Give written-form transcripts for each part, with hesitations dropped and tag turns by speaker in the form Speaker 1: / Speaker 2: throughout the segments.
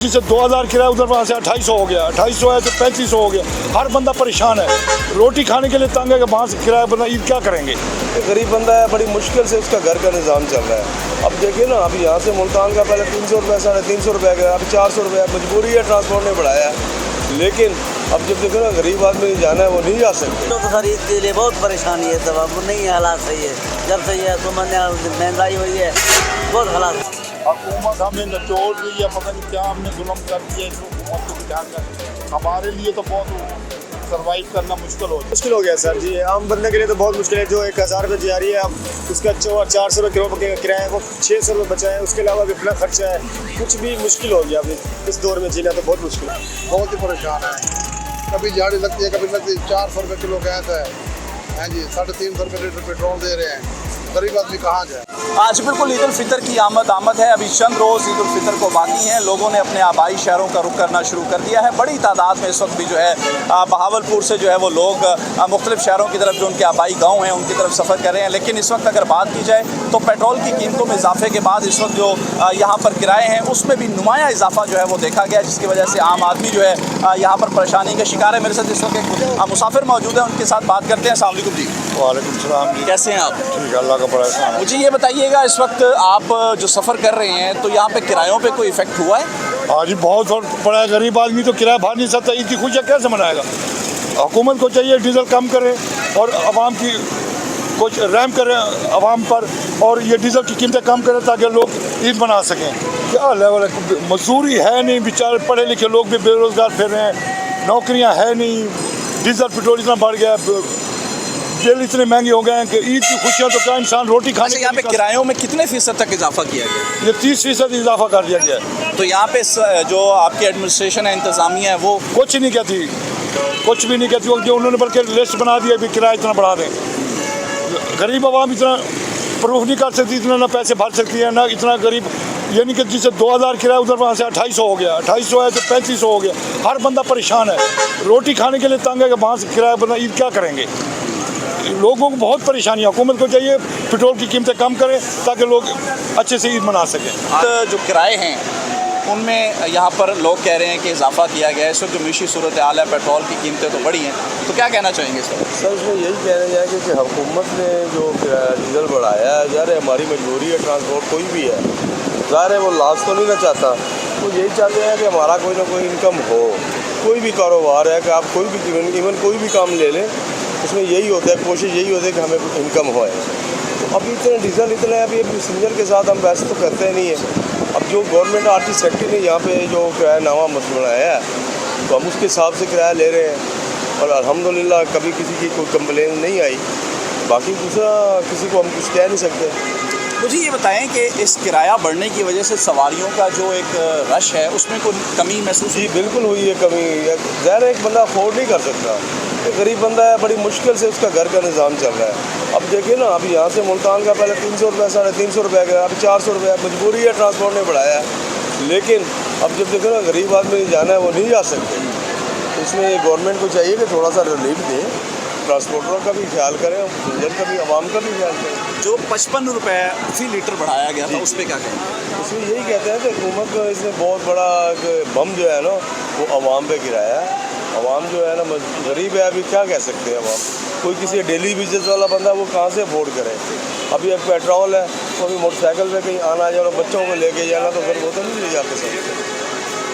Speaker 1: जिसे 2000 किराया उधर वहाँ से 2800 हो गया, 2800 है तो 3500 हो गया। हर बंदा परेशान है, रोटी खाने के लिए तंग है कि वहाँ से किराया बंदा ईद क्या करेंगे।
Speaker 2: गरीब बंदा है, बड़ी मुश्किल से उसका घर का निज़ाम चल रहा है। अब देखिए ना, अभी यहाँ से मुल्तान का पहले 300 रुपये 350 रुपये गया, अभी 400 रुपये। मजबूरी है, ट्रांसपोर्ट ने बढ़ाया है, लेकिन अब जब देखो ना गरीब आदमी जाना है वो नहीं जा सकते।
Speaker 3: तो खरीद के लिए बहुत परेशानी है, तब अब नहीं है, हालात सही है। जब सही है तो महंगाई हुई है, बहुत हालात।
Speaker 1: हुकूमत हमें नचोड़ रही है, पता नहीं क्या हमने जुल्म कर दिया इस हुकूमत को क्या कर। हमारे लिए तो बहुत सर्वाइव करना मुश्किल हो गया सर जी। आम बंदे के लिए तो बहुत मुश्किल है। जो 1000 रुपये जा रही है, अब उसका 400 रुपये किराया है, वो 600 रुपये बचा है, उसके अलावा भी अपना खर्चा है। कुछ भी मुश्किल हो गया अभी इस दौर में जीना तो बहुत मुश्किल है।
Speaker 4: बहुत ही परेशान है, कभी झाड़ी लगती है, कभी लगती है। 400 रुपये किलो गैस है जी, 350 रुपये लीटर पेट्रोल दे रहे हैं। गरीब आदमी कहाँ जाए।
Speaker 5: आज बिल्कुल ईद उल फितर की आमद है। अभी चंद रोज़ ईद उल फितर को बाकी हैं। लोगों ने अपने आबाई शहरों का रुख करना शुरू कर दिया है। बड़ी तादाद में इस वक्त भी जो है बहावलपुर से जो है वो लोग मुख्तलिफ शहरों की तरफ, जो उनके आबाई गाँव हैं, उनकी तरफ सफ़र कर रहे हैं। लेकिन इस वक्त अगर बात की जाए तो पेट्रोल की कीमतों में इजाफे के बाद इस वक्त जो यहाँ पर किराए हैं उसमें भी नुमाया इजाफा जो है वो देखा गया, जिसकी वजह से आम आदमी जो है यहाँ पर परेशानी का शिकार है। मेरे साथ इस वक्त एक मुसाफिर मौजूद है, उनके साथ बात करते हैं। अस्सलाम वालेकुम जी।
Speaker 1: वालेकुम सलाम जी।
Speaker 5: कैसे हैं आप?
Speaker 1: ठीक है, अल्लाह का बड़ा एहसान है।
Speaker 5: मुझे ये बताइएगा, इस वक्त आप जो सफ़र कर रहे हैं तो यहाँ पे किरायों पे कोई इफेक्ट हुआ है?
Speaker 1: हाँ जी, बहुत फर्क पड़ा है। गरीब आदमी तो किराया भर नहीं सकता, ईद की खुशियाँ कैसे मनाएगा। हुकूमत को चाहिए डीजल कम करे और आवाम की कुछ रहम करे आवाम पर, और ये डीजल की कीमतें कम करें ताकि लोग ईद मना सकें। क्या लेवल है, मजदूरी है नहीं, बेचारे पढ़े लिखे लोग भी बेरोज़गार फिर रहे हैं, नौकरियां है नहीं, डीजल पेट्रोल इतना बढ़ गया, बिल इतने महंगे हो गए हैं कि ईद की खुशियाँ तो क्या इंसान रोटी खाने के
Speaker 5: यहाँ पे किरायों में कितने फ़ीसद तक इजाफा किया गया?
Speaker 1: ये 30% इजाफा कर दिया गया है।
Speaker 5: तो यहाँ पे जो आपकी एडमिनिस्ट्रेशन है, इंतज़ामिया है, वो
Speaker 1: कुछ नहीं कहती, कुछ भी नहीं कहती। उन्होंने बल्कि लिस्ट बना दिया भी किराया इतना बढ़ा दें। गरीब आवाम इतना प्रूफ नहीं कर सकती, इतना ना पैसे भर सकती है ना इतना गरीब। यानी कि जिसे 2000 किराया उधर वहाँ से 2800 हो गया, 2800 है तो 3500 हो गया। हर बंदा परेशान है, रोटी खाने के लिए तंग है कि वहाँ से किराया बंदा ईद क्या करेंगे। लोगों को बहुत परेशानी है। हुकूमत को चाहिए पेट्रोल की कीमतें कम करें ताकि लोग अच्छे से ईद मना सकें।
Speaker 5: जो किराए हैं उनमें यहाँ पर लोग कह रहे हैं कि इजाफा किया गया है। इस वक्त जो मीशी सूरत हाल है, पेट्रोल की कीमतें तो बढ़ी हैं, तो क्या कहना चाहेंगे सर?
Speaker 2: सर इसमें यही कहना चाहिए कि हुकूमत ने जो डीजल बढ़ाया है, ज़ाहिर है हमारी मजबूरी है, ट्रांसपोर्ट कोई भी है, ज़ाहिर है वो लॉस तो नहीं ना चाहता। वो यही चाहते हैं कि हमारा कोई ना कोई इनकम हो। कोई भी कारोबार है कि आप कोई भी इवन कोई भी काम ले लें, उसमें यही होता है, कोशिश यही होती है कि हमें इनकम हो। तो अभी इतने डीजल इतने हैं, अभी पैसेंजर के साथ हम वैसे तो करते नहीं हैं। अब जो गवर्नमेंट आरटी सेक्रेटरी ने यहाँ पे जो किराया नामा बनाया है, तो हम उसके हिसाब से किराया ले रहे हैं और अल्हम्दुलिल्लाह कभी किसी की कोई कंप्लेन नहीं आई। बाकी दूसरा किसी को हम कुछ कह नहीं सकते।
Speaker 5: मुझे ये बताएं कि इस किराया बढ़ने की वजह से सवारियों का जो एक रश है उसमें कोई कमी महसूस?
Speaker 2: जी बिल्कुल हुई है कमी। ज़ाहिर है एक बंदा अफोर्ड नहीं कर सकता, एक गरीब बंदा है, बड़ी मुश्किल से उसका घर का निज़ाम चल रहा है। अब देखिए ना, अभी यहाँ से मुल्तान का पहले 300 रुपये 350 रुपये गया, अभी 400 रुपये। मजबूरी है, ट्रांसपोर्ट ने बढ़ाया है, लेकिन अब जब देखो ना गरीब आदमी जाना है वो नहीं जा सकते। तो इसमें गवर्नमेंट को चाहिए कि थोड़ा सा रिलीफ दें, ट्रांसपोर्टरों का भी ख्याल करें, पैसेंजर का भी, आवाम का भी ख्याल करें।
Speaker 5: जो 55 रुपये फी लीटर बढ़ाया गया था उस पर क्या कहें?
Speaker 2: उसमें यही कहते हैं कि हुकूमत का इसने बहुत बड़ा बम जो है ना वो आवाम पे गिराया है। आवाम जो है ना गरीब है, अभी क्या कह सकते हैं आवाम। कोई किसी डेली बिजनेस वाला बंदा वो कहाँ से अफोर्ड करे। अभी एक पेट्रोल है, तो अभी मोटरसाइकिल पे कहीं आना जाना, बच्चों को लेके जाना, तो फिर वो तो नहीं ले जाते सकते।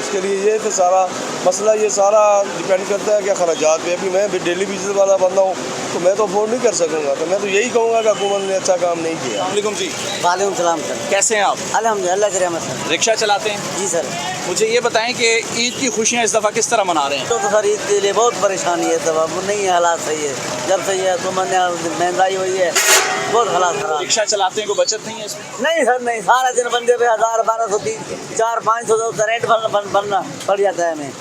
Speaker 2: इसके लिए ये तो सारा मसला ये सारा डिपेंड करता है कि खर्चात पे। अभी मैं भी डेली बिजनेस वाला बंदा हूँ तो मैं तो अफोर्ड नहीं कर सकूँगा। तो मैं तो यही कहूँगा कि हुकूमत ने अच्छा काम नहीं किया।
Speaker 5: वालेकुम जी।
Speaker 3: वालेकुम सलाम सर।
Speaker 5: कैसे हैं आप?
Speaker 3: अल्हम्दुलिल्लाह की रहमत सर।
Speaker 5: रिक्शा चलाते हैं?
Speaker 3: जी सर।
Speaker 5: मुझे ये बताएं कि ईद की खुशियाँ इस दफ़ा किस तरह मना रहे हैं?
Speaker 3: तो खरीद के लिए बहुत परेशानी है, तब अब नहीं है, हालात सही है। जब सही है तो महंगाई हुई है, बहुत हालात खराब।
Speaker 5: रिक्शा चलाते हैं, कोई बचत नहीं है इसमें?
Speaker 3: नहीं सर नहीं, सारा दिन बंदे पे 1000 1200 400 500 रेंट भरना पड़ जाता है हमें।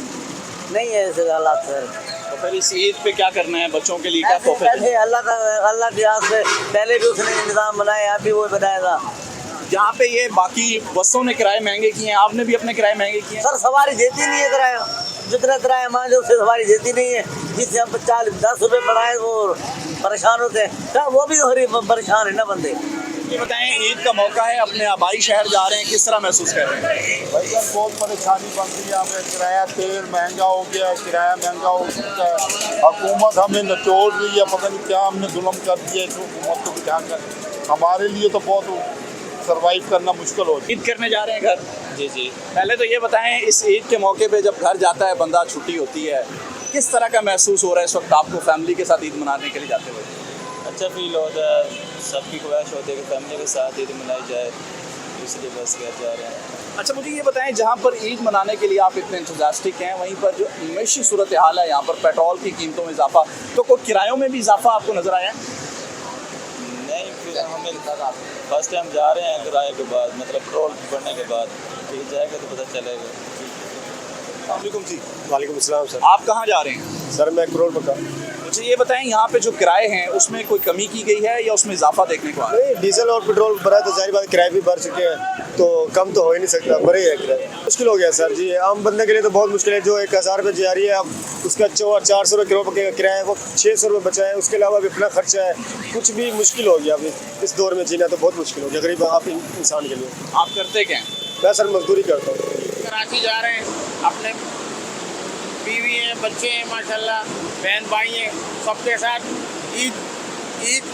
Speaker 3: नहीं है ऐसे हालात सर।
Speaker 5: तो फिर इस ईद पे क्या करना है? बच्चों के लिए क्या तोहफे
Speaker 3: ऐसे अल्लाह की आस से पहले भी उसने निज़ाम बनाया, अभी वो बनाएगा।
Speaker 5: यहाँ पे ये बाकी बसों ने किराए महंगे किए हैं, आपने भी अपने किराए महंगे किए हैं?
Speaker 3: सर सवारी देती नहीं है किराया, जितना किराया मान लो उससे सवारी देती नहीं है। जिससे हम 40 10 रुपये बढ़ाए वो परेशान होते हैं, वो भी तो परेशान है ना बंदे।
Speaker 5: ये बताएं, ईद का मौका है, अपने आबाई शहर जा रहे हैं, किस तरह महसूस कर रहे हैं?
Speaker 1: भाई जान बहुत परेशानी बन रही है, यहाँ पे किराया तेल महंगा हो गया है, किराया महंगा हो चुका है। हुकूमत हमें नचोड़ रही है, पता नहीं क्या हमने जुल्म कर दिया है, इस हुकूमत को भी ध्यान कर। हमारे लिए तो बहुत सर्वाइव करना मुश्किल हो।
Speaker 5: ईद करने जा रहे हैं घर?
Speaker 6: जी जी।
Speaker 5: पहले तो ये बताएं, इस ईद के मौके पे जब घर जाता है बंदा, छुट्टी होती है, किस तरह का महसूस हो रहा है इस वक्त आपको फैमिली के साथ ईद मनाने के लिए जाते हुए?
Speaker 6: अच्छा फील होता है, सबकी ख्वाहिश होती है कि फैमिली के साथ ईद मनाई जाए, इसलिए बस घर जा रहे हैं।
Speaker 5: अच्छा मुझे ये बताएं, जहाँ पर ईद मनाने के लिए आप इतने इंतजास्टिक हैं, वहीं पर जो मईशी सूरत हाल है, यहाँ पर पेट्रोल की कीमतों में इजाफा, तो कोई किरायों में भी इजाफा आपको नज़र आया है?
Speaker 6: नहीं, फिर हमें फर्स्ट टाइम जा रहे हैं किराए के बाद, मतलब पेट्रोल बढ़ने के बाद, फिर जाएगा तो पता चलेगा।
Speaker 5: वालेकुम जी।
Speaker 7: वालेकुम अस्सलाम सर।
Speaker 5: आप कहाँ जा रहे हैं?
Speaker 7: सर मैं करोड़ मका।
Speaker 5: मुझे ये बताएं, यहाँ पे जो किराए हैं उसमें कोई कमी की गई है या उसमें इजाफा देखने को आ रहा है?
Speaker 7: नहीं, डीजल और पेट्रोल बढ़ा तो जाहिर बात किराए भी बढ़ चुके हैं, तो कम तो हो ही नहीं सकता, बढ़े ही है किराए। मुश्किल हो गया सर जी, आम बंदे के लिए तो बहुत मुश्किल है। जो 1000 रुपये जा रही है, अब उसका 400 रुपये किलो का किराया है, वो 600 रुपये बचा है, उसके अलावा भी अपना खर्चा है, कुछ भी मुश्किल हो गया। अभी इस दौर में जीना तो बहुत मुश्किल हो गया गरीब आप इंसान के लिए।
Speaker 5: आप करते क्या हैं?
Speaker 7: मैं सर मजदूरी करता हूँ।
Speaker 8: कराची जा रहे हैं, अपने बीवी हैं, बच्चे हैं, माशाल्लाह बहन भाई हैं, सबके साथ ईद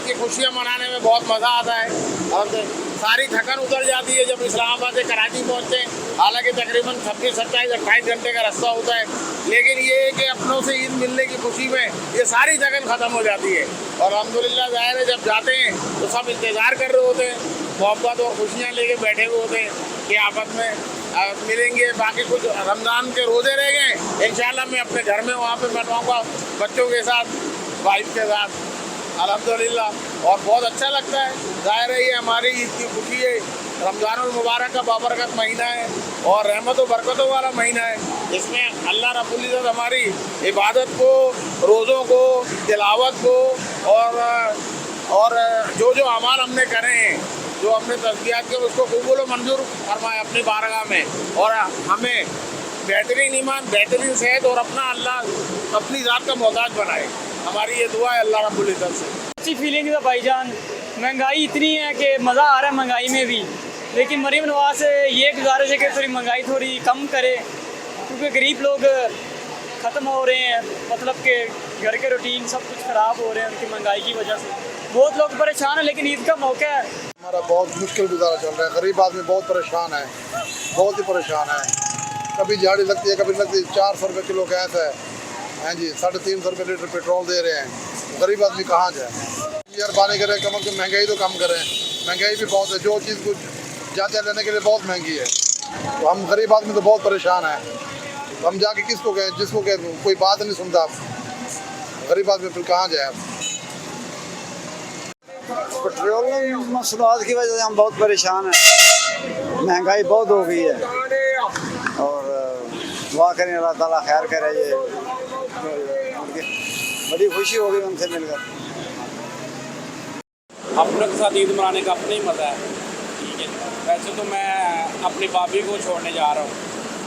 Speaker 8: की खुशियाँ मनाने में बहुत मज़ा आता है और सारी थकन उतर जाती है जब इस्लामाबाद से कराची पहुँचते हैं। हालांकि तकरीबन 26, 27, 28 घंटे का रास्ता होता है, लेकिन ये है कि अपनों से ईद मिलने की खुशी में ये सारी थकन ख़त्म हो जाती है। और अल्हम्दुलिल्लाह ज़ाहिर है जब जाते हैं तो सब इंतज़ार कर रहे होते हैं, मोहब्बत और खुशियाँ लेके बैठे हुए होते हैं कि आपस में मिलेंगे। बाकी कुछ रमज़ान के रोज़े रह गए, इंशाल्लाह मैं अपने घर में वहाँ पे मनाऊँगा बच्चों के साथ, वाइफ के साथ, अल्हम्दुलिल्लाह। और बहुत अच्छा लगता है। ज़ाहिर है ये हमारी ईद की खुशी है। रमज़ानुल मुबारक का बाबरकत महीना है और रहमत व बरकतों वाला महीना है। इसमें अल्लाह रब्बुल इज़्ज़त हमारी इबादत को, रोज़ों को, तिलावत को और जो जो अमाल हमने करे हैं, जो हमने तस्बीहात के, उसको कबूल व मंजूर फरमाए अपनी बारगाह में, और हमें बेहतरीन ईमान, बेहतरीन सेहत और अपना अल्लाह अपनी ज़ात का मोहताज बनाए। हमारी ये दुआ है अल्लाह रब्बुल इज़्ज़त से।
Speaker 9: अच्छी फीलिंग है भाईजान। महंगाई इतनी है कि मज़ा आ रहा है महंगाई में भी, लेकिन मरीम नवाज से ये गुजारिश है कि थोड़ी महंगाई थोड़ी कम करे, क्योंकि गरीब लोग ख़त्म हो रहे हैं, मतलब कि घर के रूटीन सब कुछ ख़राब हो रहे हैं उनकी महंगाई की वजह से। बहुत लोग परेशान हैं, लेकिन ईद का मौका है।
Speaker 4: हमारा बहुत मुश्किल गुजारा चल रहा है, गरीब आदमी बहुत परेशान है, बहुत ही परेशान है। कभी झाड़ी लगती है, कभी लगती है। 400 रुपये किलो गैस है, हैं जी, 350 रुपये लीटर पेट्रोल दे रहे हैं। गरीब आदमी कहाँ जाए? यार बाने करें, कम से कम महंगाई तो कम करें। महंगाई भी बहुत है, जो चीज़ कुछ ज़्यादा लेने के लिए बहुत महंगी है, तो हम गरीब आदमी तो बहुत परेशान है। तो हम जाके किसको कहें, जिसको कहें कोई बात नहीं सुनता। गरीब आदमी फिर कहाँ जाए?
Speaker 10: पेट्रोल मसनूआत की वजह से हम बहुत परेशान हैं। महंगाई बहुत हो गई है और दुआ करें अल्लाह ताला खैर करे। ये बड़ी खुशी हो गई उनसे मिलकर।
Speaker 8: अपनों के साथ ईद मनाने का अपना ही मज़ा है। ठीक है, वैसे तो मैं अपनी भाभी को छोड़ने जा रहा हूँ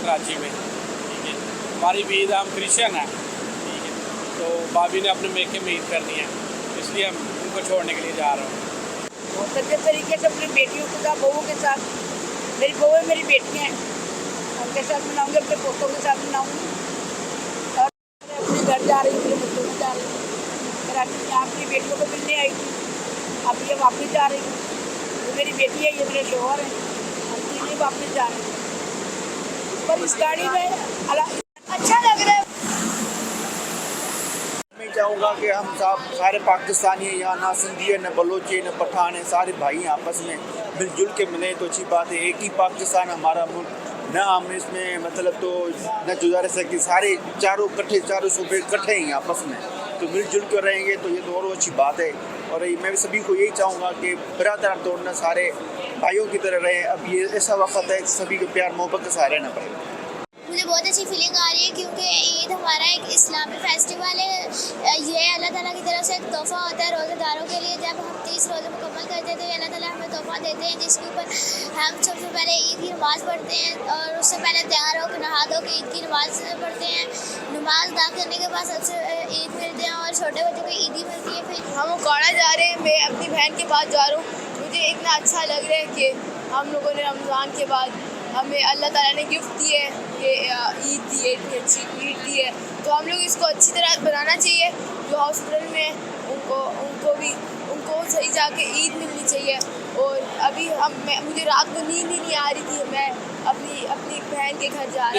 Speaker 8: कराची में। ठीक है, हमारी भी ईद, हम क्रिश्चियन हैं। ठीक है, तो भाभी ने अपने मेके में ईद करनी है, इसलिए हम उनको छोड़ने के लिए जा रहा हूँ।
Speaker 11: बहुत अच्छे तरीके से अपनी बेटियों के साथ, बहुओं के साथ, मेरी बहुएँ मेरी बेटियाँ हैं, उनके साथ मनाऊँगी, अपने पोतों के साथ मनाऊँगी। और अपने घर जा रही हूँ, अपने बच्चों में जा रही हूँ। कराची में यहाँ अपनी बेटियों को मिलने आई थी, अब ये वापस जा रही हूँ। ये मेरी बेटी है, ये मेरे शोहर हैं, हम तीनों वापस जा रहे हैं। पर इस गाड़ी में अच्छा लग रहा है।
Speaker 10: मैं चाहूँगा कि हम सारे पाकिस्तानी हैं, यहाँ ना सिंधी है, न बलोची है, न पठान है, सारे भाई हैं, आपस में मिलजुल के मिले तो अच्छी बात है। एक ही पाकिस्तान हमारा मुल्क, न हम इसमें मतलब तो न जुदा रह सकते। सारे चारों सूबे इकट्ठे हैं आपस में, तो मिलजुल कर रहेंगे तो ये तो और अच्छी बात है। और मैं सभी को यही चाहूँगा कि बिरादर तोड़ना, सारे भाइयों की तरह रहें। अब ये ऐसा वक्त है सभी को प्यार मोहब्बत के साथ रहना पड़ेगा।
Speaker 12: मुझे बहुत अच्छी फीलिंग आ रही है, क्योंकि ईद हमारा एक इस्लामी फेस्टिवल है। ये अल्लाह ताला की तरफ से एक तोहफ़ा होता है रोज़ेदारों के लिए। जब हम 30 रोज़े मुकम्मल करते हैं तो अल्लाह ताला हमें तोहफ़ा देते हैं, जिसके ऊपर हम सबसे पहले ईद की नमाज़ पढ़ते हैं और उससे पहले तैयार होकर नहा धो के ईद की नमाज़ पढ़ते हैं। नमाज अदा करने के बाद सबसे ईद मिलते हैं और छोटे बच्चों को ईदी मिलती है। फिर
Speaker 11: हम उकाड़ा जा रहे हैं, मैं अपनी बहन के पास जा रहा हूँ,
Speaker 12: मुझे इतना अच्छा लग रहा है कि हम लोगों ने रमज़ान के बाद हमें अल्लाह ताला ने गिफ्ट दी है कि ईद दी है, इतनी अच्छी ईद दी है, तो हम लोग इसको अच्छी तरह बनाना चाहिए। जो हॉस्पिटल में उनको सही जाके ईद मिलनी चाहिए। और अभी मुझे रात को नींद ही नहीं आ रही थी, मैं अपनी बहन के घर जा रही